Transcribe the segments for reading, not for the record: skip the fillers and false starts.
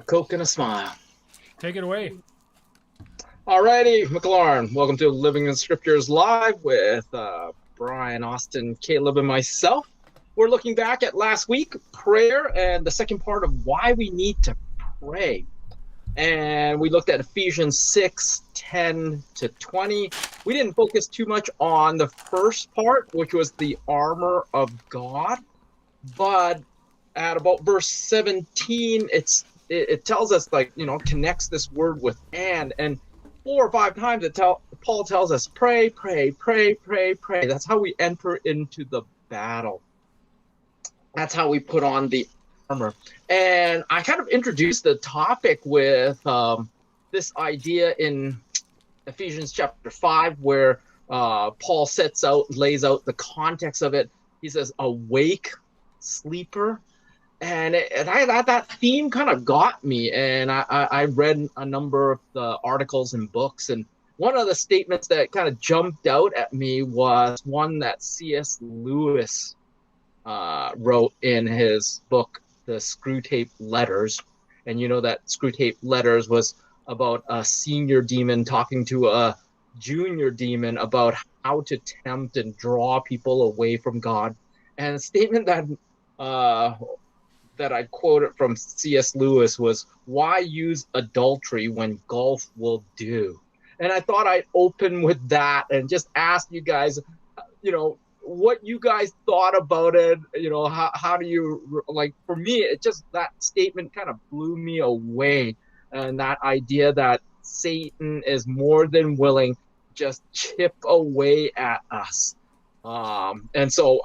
Coke and a smile. Take it away. Alrighty, McLaurin, welcome to Living in Scriptures Live with Brian, Austin, Caleb, and myself. We're looking back at last week, prayer, and the second part of why we need to pray. And we looked at Ephesians 6:10-20. We didn't focus too much on the first part, which was the armor of God. But at about verse 17, it tells us, connects this word with and 4 or 5 times Paul tells us pray, pray, pray, pray, pray. That's how we enter into the battle. That's how we put on the armor. And I kind of introduced the topic with this idea in Ephesians chapter 5, where Paul lays out the context of it. He says, awake, sleeper. And that theme kind of got me. And I read a number of the articles and books. And one of the statements that kind of jumped out at me was one that C.S. Lewis wrote in his book, The Screwtape Letters. And you know that Screwtape Letters was about a senior demon talking to a junior demon about how to tempt and draw people away from God. And the statement that I quoted from C.S. Lewis was, why use adultery when golf will do? And I thought I'd open with that and just ask you guys, what you guys thought about it. How do you, for me, it just, that statement kind of blew me away. And that idea that Satan is more than willing to just chip away at us. And so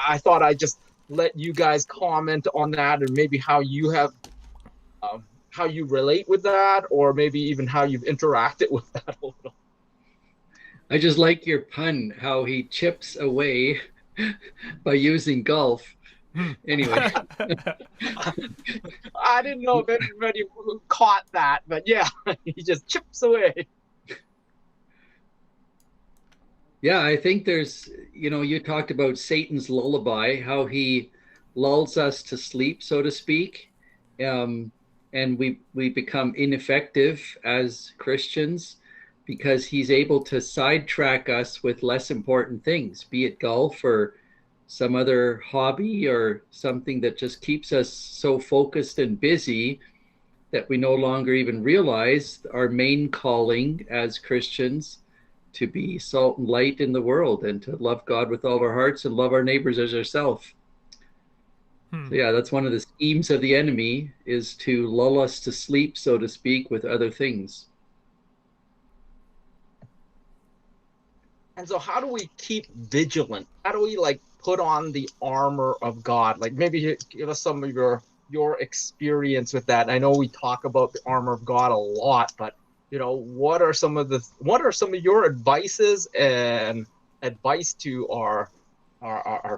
I thought I'd just let you guys comment on that, and maybe how you have, how you relate with that, or maybe even how you've interacted with that a little. I just like your pun, how he chips away by using golf. Anyway. I didn't know if anybody caught that, but yeah, he just chips away. Yeah, I think there's, you talked about Satan's lullaby, how he lulls us to sleep, so to speak. And we become ineffective as Christians because he's able to sidetrack us with less important things, be it golf or some other hobby or something that just keeps us so focused and busy that we no longer even realize our main calling as Christians, to be salt and light in the world and to love God with all our hearts and love our neighbors as ourselves. So yeah, that's one of the schemes of the enemy, is to lull us to sleep, so to speak, with other things. And so how do we keep vigilant? How do we put on the armor of God? Maybe give us some of your experience with that. I know we talk about the armor of God a lot, but what are some of your advices and advice to our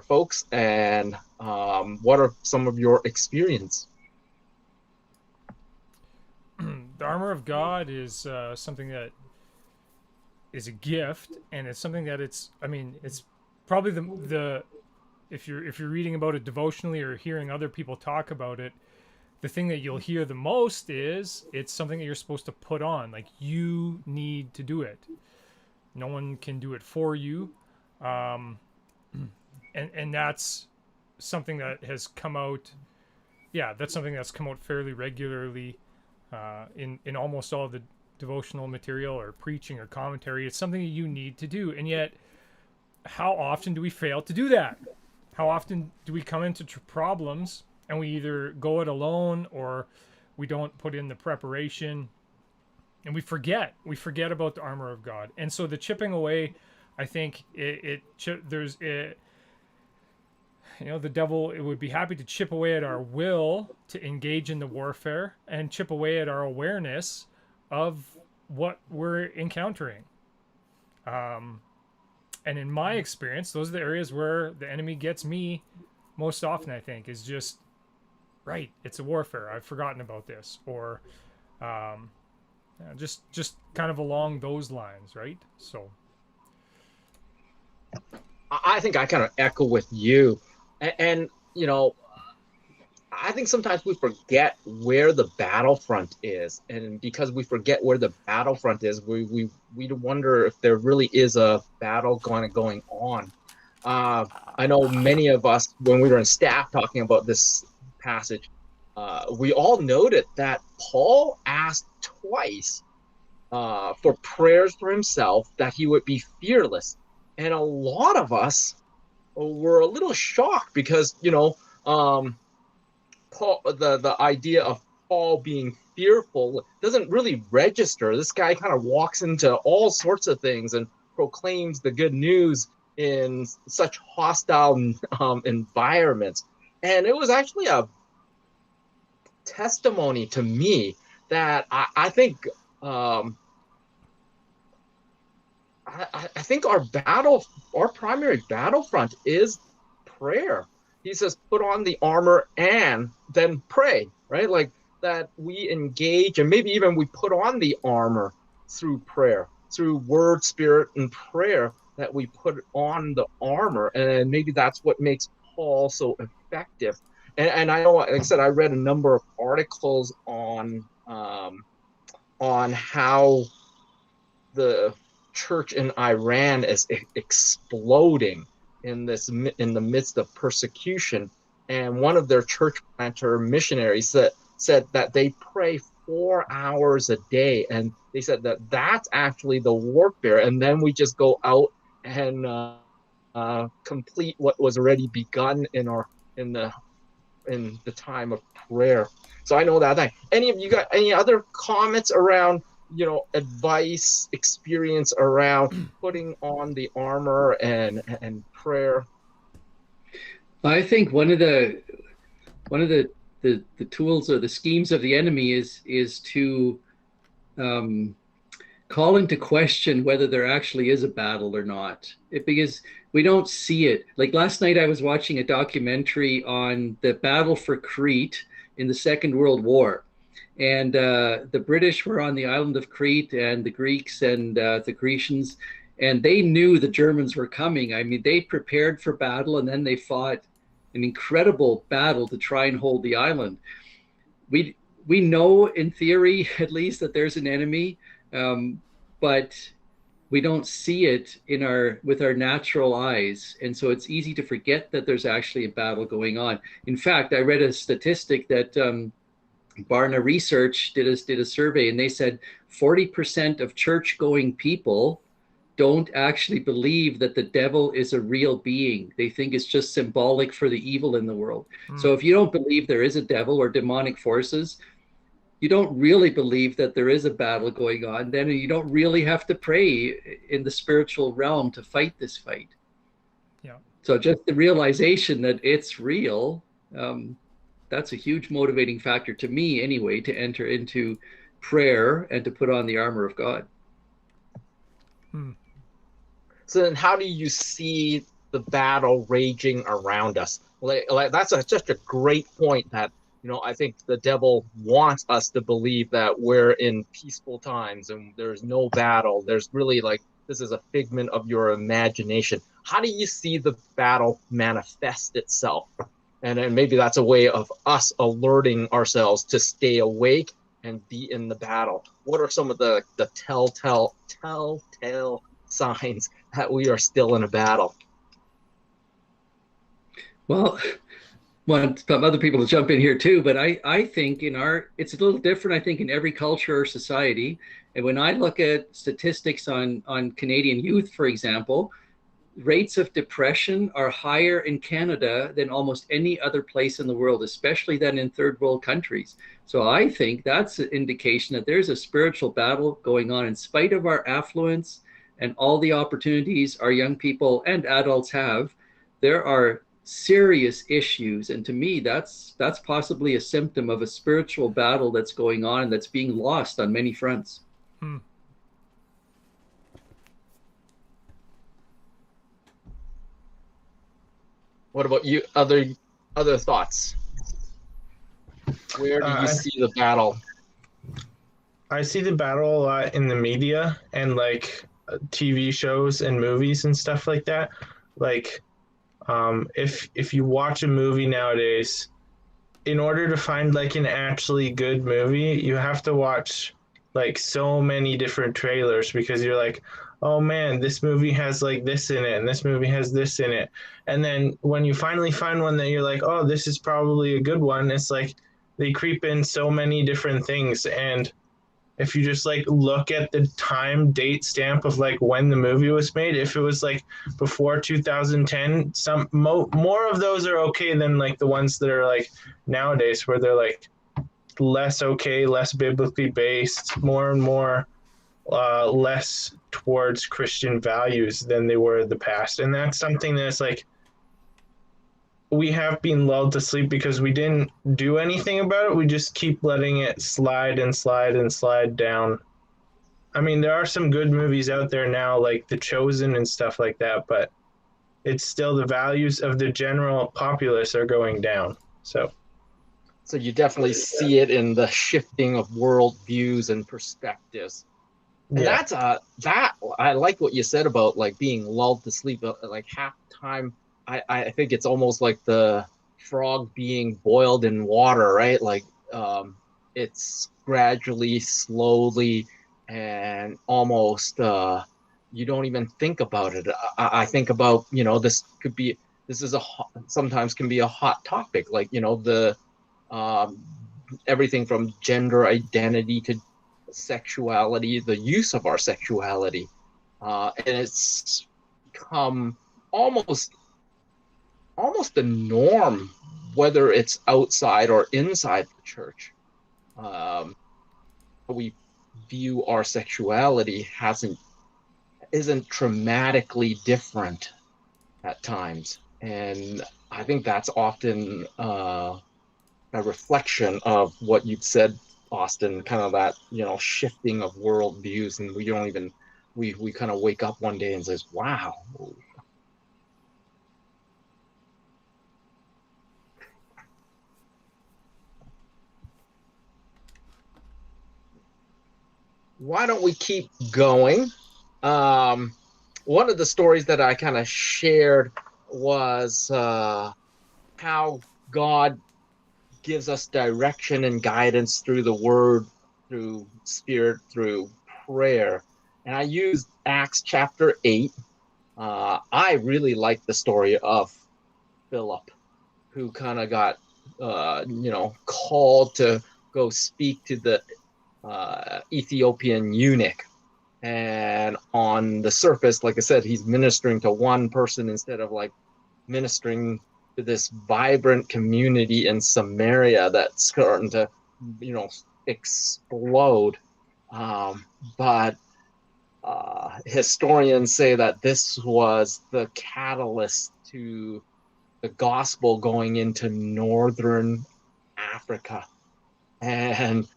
folks, and what are some of your experience? The armor of God is something that is a gift, and it's something that it's probably the if you're reading about it devotionally or hearing other people talk about it, the thing that you'll hear the most is it's something that you're supposed to put on. You need to do it. No one can do it for you. And that's something that has come out. Yeah, that's something that's come out fairly regularly in almost all of the devotional material or preaching or commentary. It's something that you need to do. And yet, how often do we fail to do that? How often do we come into problems and we either go it alone or we don't put in the preparation, and we forget about the armor of God. And so the chipping away, I think the devil, it would be happy to chip away at our will to engage in the warfare and chip away at our awareness of what we're encountering. And in my experience, those are the areas where the enemy gets me most often, I think, is just, right, it's a warfare. I've forgotten about this. Or just kind of along those lines, right? So I think I kind of echo with you. And I think sometimes we forget where the battlefront is, and because we forget where the battlefront is, we wonder if there really is a battle going on. I know many of us, when we were in staff talking about this passage, we all noted that Paul asked twice for prayers for himself that he would be fearless, and a lot of us were a little shocked because Paul, the idea of Paul being fearful doesn't really register. This guy kind of walks into all sorts of things and proclaims the good news in such hostile environments. And it was actually a testimony to me that I think I think our primary battlefront is prayer. He says, put on the armor and then pray, right? Like that we engage and maybe even we put on the armor through prayer, through word, spirit, and prayer, that we put on the armor. And maybe that's what makes Paul so effective. And I know, like I said, I read a number of articles on how the church in Iran is exploding in the midst of persecution, and one of their church planter missionaries said that they pray 4 hours a day, and they said that that's actually the warfare, and then we just go out and complete what was already begun in the time of prayer. So I know that. Any of you got any other comments around advice, experience around putting on the armor and prayer? I think one of the tools or the schemes of the enemy is to call into question whether there actually is a battle or not. Because we don't see it. Like last night, I was watching a documentary on the battle for Crete in the Second World War. And the British were on the island of Crete, and the Greeks and the Grecians, and they knew the Germans were coming. I mean, they prepared for battle, and then they fought an incredible battle to try and hold the island. We know, in theory, at least, that there's an enemy, but we don't see it with our natural eyes, and so it's easy to forget that there's actually a battle going on. In fact, I read a statistic that Barna Research did a survey, and they said 40% of church-going people don't actually believe that the devil is a real being. They think it's just symbolic for the evil in the world. So if you don't believe there is a devil or demonic forces, you don't really believe that there is a battle going on, then you don't really have to pray in the spiritual realm to fight this fight. Yeah. So just the realization that it's real, that's a huge motivating factor to me anyway, to enter into prayer and to put on the armor of God. So then how do you see the battle raging around us? Like that's just a great point that, I think the devil wants us to believe that we're in peaceful times and there's no battle. There's really this is a figment of your imagination. How do you see the battle manifest itself? And then maybe that's a way of us alerting ourselves to stay awake and be in the battle. What are some of the telltale signs that we are still in a battle? Well, want some other people to jump in here too, but I think it's a little different, I think, in every culture or society. And when I look at statistics on Canadian youth, for example, rates of depression are higher in Canada than almost any other place in the world, especially than in third world countries. So I think that's an indication that there's a spiritual battle going on in spite of our affluence and all the opportunities our young people and adults have. There are serious issues, and to me that's possibly a symptom of a spiritual battle that's going on and that's being lost on many fronts. What about you? Other thoughts? Where do you see the battle? I see the battle a lot in the media and TV shows and movies and stuff like that. If you watch a movie nowadays, in order to find like an actually good movie, you have to watch like so many different trailers because you're like, oh man, this movie has like this in it and this movie has this in it. And then when you finally find one that you're like, oh, this is probably a good one, it's like they creep in so many different things. And if you just like look at the time date stamp of like when the movie was made, if it was like before 2010, more of those are okay than like the ones that are like nowadays where they're like less okay, less biblically based, more and more less towards Christian values than they were in the past. And that's something that's like we have been lulled to sleep because we didn't do anything about it. We just keep letting it slide and slide and slide down. I mean, there are some good movies out there now, like The Chosen and stuff like that, but it's still the values of the general populace are going down. So you definitely see it in the shifting of world views and perspectives. And yeah, that I like what you said about like being lulled to sleep. Like half the time, I think it's almost like the frog being boiled in water, right? Like it's gradually, slowly, and almost you don't even think about it. I think about, this is sometimes can be a hot topic, like, the everything from gender identity to sexuality, the use of our sexuality, and it's become almost the norm, whether it's outside or inside the church. We view our sexuality isn't dramatically different at times, and I think that's often a reflection of what you've said, Austin, kind of that, shifting of worldviews, and we don't even we kind of wake up one day and says, wow. Why don't we keep going? One of the stories that I kind of shared was how God gives us direction and guidance through the word, through spirit, through prayer. And I used Acts chapter 8. I really like the story of Philip, who kind of got, called to go speak to the Ethiopian eunuch. And on the surface, like I said, he's ministering to one person instead of like ministering to this vibrant community in Samaria that's starting to, explode. But historians say that this was the catalyst to the gospel going into northern Africa. And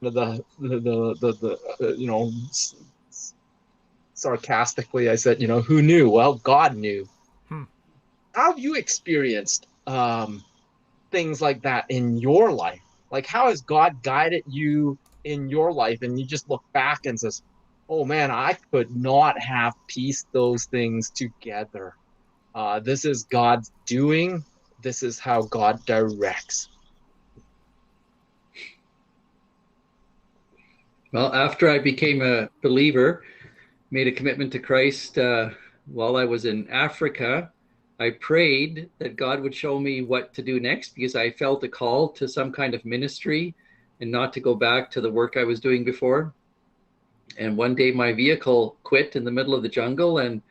the sarcastically, I said, who knew? Well, God knew. How have you experienced things like that in your life? Like, how has God guided you in your life? And you just look back and says, oh man, I could not have pieced those things together. This is God's doing. This is how God directs. Well, after I became a believer, made a commitment to Christ while I was in Africa, I prayed that God would show me what to do next because I felt a call to some kind of ministry and not to go back to the work I was doing before. And one day my vehicle quit in the middle of the jungle, and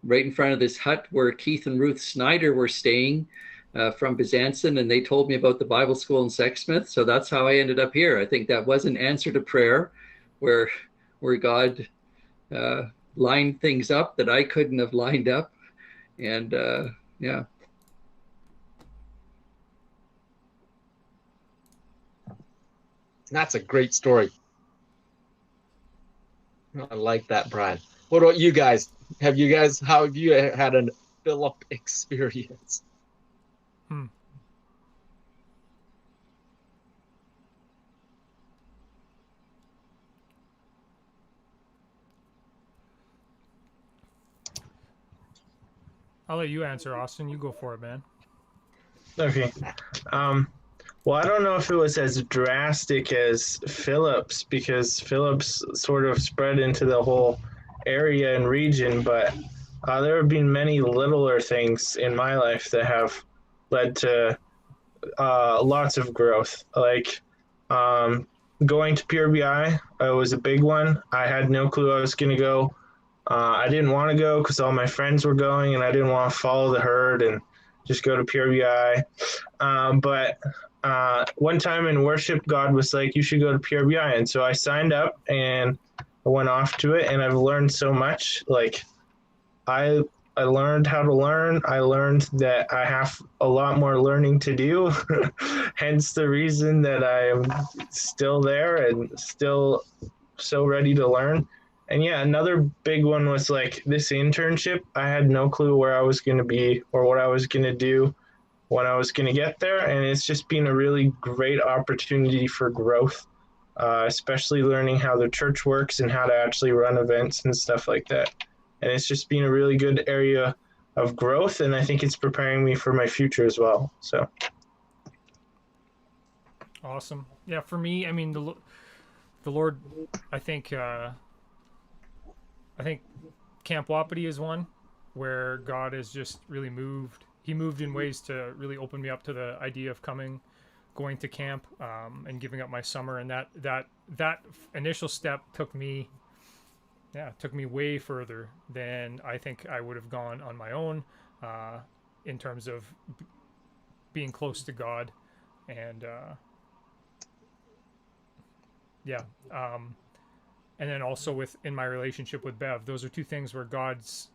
right in front of this hut where Keith and Ruth Snyder were staying from Byzantium, and they told me about the Bible school in Sexsmith. So that's how I ended up here. I think that was an answer to prayer where God lined things up that I couldn't have lined up. And yeah. That's a great story. I like that, Brian. What about you guys? How have you had a Philip experience? I'll let you answer, Austin. You go for it, man. okay. Well, I don't know if it was as drastic as Phillips, because Phillips sort of spread into the whole area and region, but there have been many littler things in my life that have led to lots of growth. Like um, going to Pure BI was a big one. I had no clue I was going to go. I didn't want to go because all my friends were going, and I didn't want to follow the herd and just go to Pure BI. But one time in worship, God was like, "You should go to Pure BI," and so I signed up and I went off to it, and I've learned so much. Like I I learned how to learn. I learned that I have a lot more learning to do. Hence the reason that I am still there and still so ready to learn. And yeah, another big one was like this internship. I had no clue where I was going to be or what I was going to do when I was going to get there. And it's just been a really great opportunity for growth, especially learning how the church works and how to actually run events and stuff like that. And it's just been a really good area of growth. And I think it's preparing me for my future as well. So. Awesome. Yeah, for me, I mean, the Lord, I think Camp Wapiti is one where God has just really moved. He moved in ways to really open me up to the idea of going to camp, and giving up my summer. And that initial step took me way further than I think I would have gone on my own, in terms of being close to God. And and then also in my relationship with Bev, those are two things where God's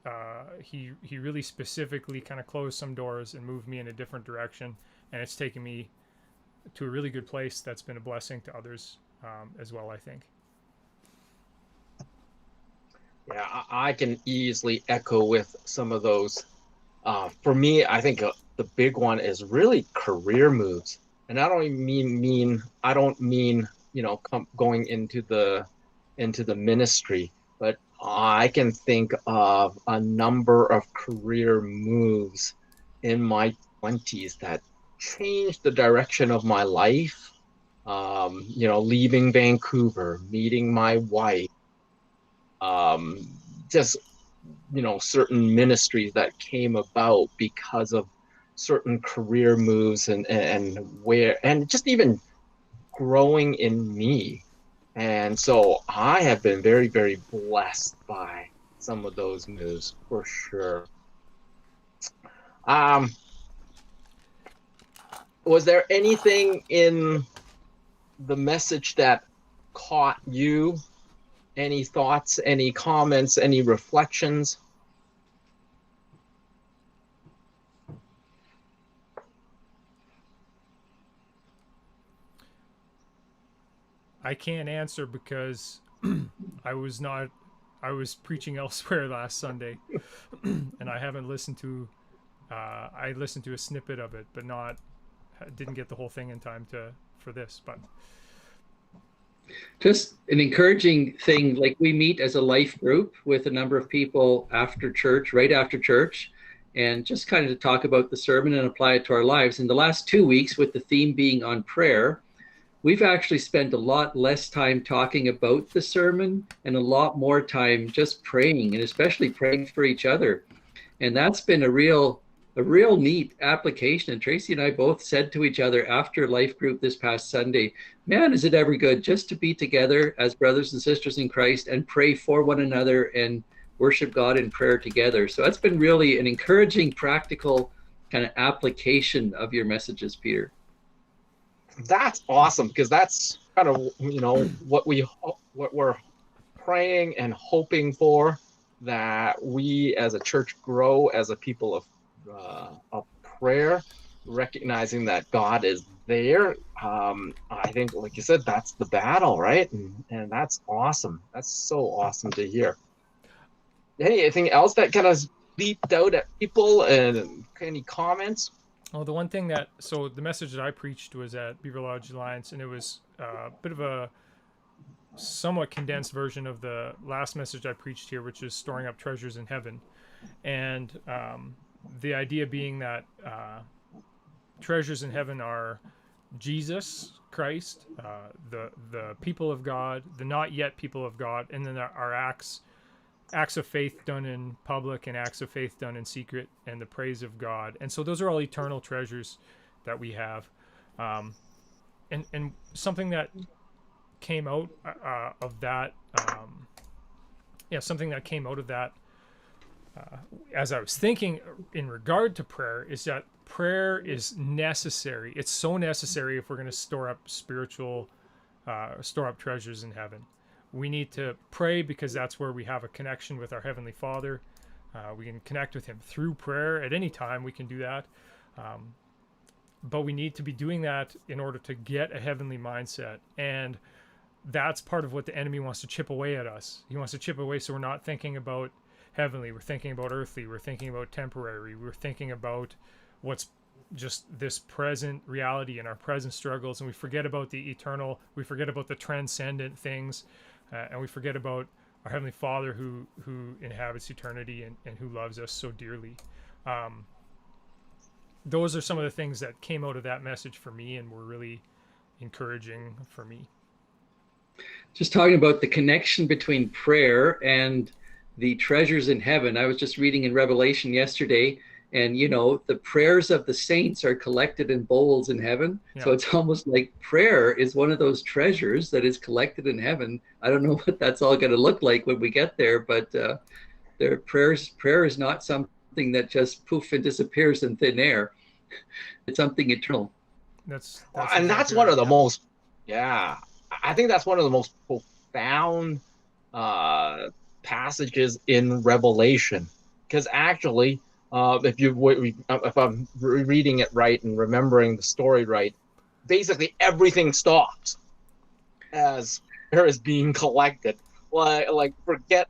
he really specifically kind of closed some doors and moved me in a different direction, and it's taken me to a really good place that's been a blessing to others, as well, I think. Yeah, I can easily echo with some of those. For me, I think the big one is really career moves, and I don't even mean going into the ministry, but I can think of a number of career moves in my 20s that changed the direction of my life. Leaving Vancouver, meeting my wife, just certain ministries that came about because of certain career moves and just even growing in me. And so I have been very, very blessed by some of those moves for sure. Was there anything in the message that caught you? Any thoughts, any comments, any reflections? I can't answer because I was preaching elsewhere last Sunday, and I haven't listened to. I listened to a snippet of it, but didn't get the whole thing in time for this. But just an encouraging thing, like we meet as a life group with a number of people after church, right after church, and just kind of to talk about the sermon and apply it to our lives. In the last 2 weeks, with the theme being on prayer, we've actually spent a lot less time talking about the sermon and a lot more time just praying, and especially praying for each other. And that's been a real neat application. And Tracy and I both said to each other after life group this past Sunday, man, is it ever good just to be together as brothers and sisters in Christ and pray for one another and worship God in prayer together. So that's been really an encouraging, practical kind of application of your messages, Peter. That's awesome, because that's kind of what we're praying and hoping for, that we as a church grow as a people of prayer, recognizing that God is there. I think, like you said, that's the battle, right? And that's awesome. That's so awesome to hear. Anything else that kind of leaped out at people, and any comments? Oh, the one thing so the message that I preached was at Beaver Lodge Alliance, and it was a bit of a somewhat condensed version of the last message I preached here, which is storing up treasures in heaven. And the idea being that treasures in heaven are Jesus Christ, the people of God, the not yet people of God, and then our acts of faith done in public and acts of faith done in secret, and the praise of God. And so those are all eternal treasures that we have. And something that came out of that, something that came out of that, as I was thinking in regard to prayer, is that prayer is necessary. It's so necessary if we're going to store up treasures in heaven. We need to pray because that's where we have a connection with our Heavenly Father. We can connect with Him through prayer at any time. We can do that. But we need to be doing that in order to get a heavenly mindset. And that's part of what the enemy wants to chip away at us. He wants to chip away so we're not thinking about heavenly. We're thinking about earthly. We're thinking about temporary. We're thinking about what's just this present reality and our present struggles. And we forget about the eternal. We forget about the transcendent things. And we forget about our Heavenly Father who inhabits eternity and who loves us so dearly. Those are some of the things that came out of that message for me and were really encouraging for me. Just talking about the connection between prayer and the treasures in heaven. I was just reading in Revelation yesterday, and the prayers of the saints are collected in bowls in heaven. Yeah. So it's almost like prayer is one of those treasures that is collected in heaven. I don't know what that's all going to look like when we get there, but prayer is not something that just poof and disappears in thin air. It's something eternal. That's one of the most, I think that's one of the most profound passages in Revelation, because actually, if I'm reading it right and remembering the story right, basically everything stops as prayer is being collected. Like forget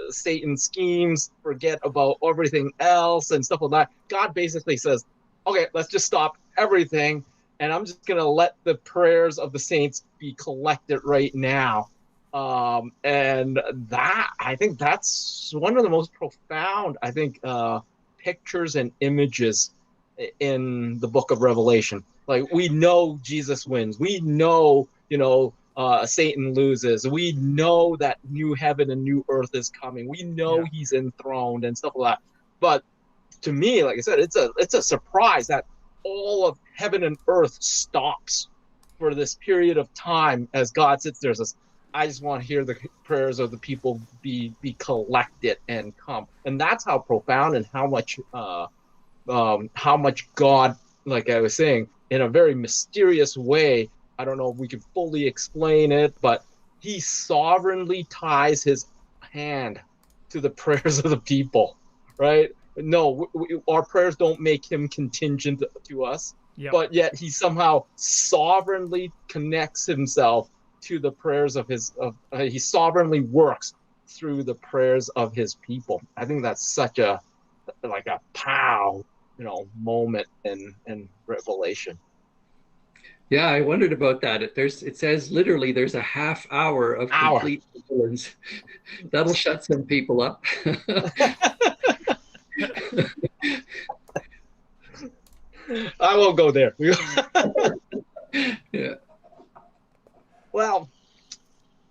Satan's schemes, forget about everything else and stuff like that. God basically says, okay, let's just stop everything, and I'm just gonna let the prayers of the saints be collected right now. And that, I think that's one of the most profound, pictures and images in the book of Revelation. Like, we know Jesus wins. We know, Satan loses. We know that new heaven and new earth is coming. We know he's enthroned and stuff like that. But to me, like I said, it's a surprise that all of heaven and earth stops for this period of time as God sits there and says, I just want to hear the prayers of the people be collected and come. And that's how profound and how much God, like I was saying, in a very mysterious way, I don't know if we can fully explain it, but he sovereignly ties his hand to the prayers of the people, right? No, our prayers don't make him contingent to us, but yet he somehow sovereignly connects himself to the prayers of he sovereignly works through the prayers of his people. I think that's such a moment in Revelation. Yeah, I wondered about that. It says literally there's a half hour of complete silence. That'll shut some people up. I won't go there. Yeah. Well,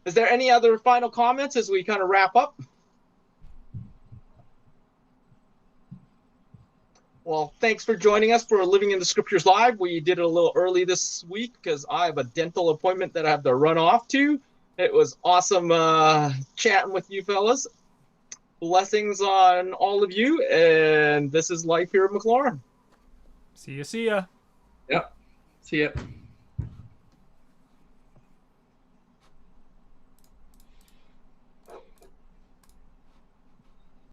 is there any other final comments as we kind of wrap up? Well, thanks for joining us for Living in the Scriptures Live. We did it a little early this week because I have a dental appointment that I have to run off to. It was awesome chatting with you fellas. Blessings on all of you, and this is Life here at McLaurin. See ya. Yep. See ya.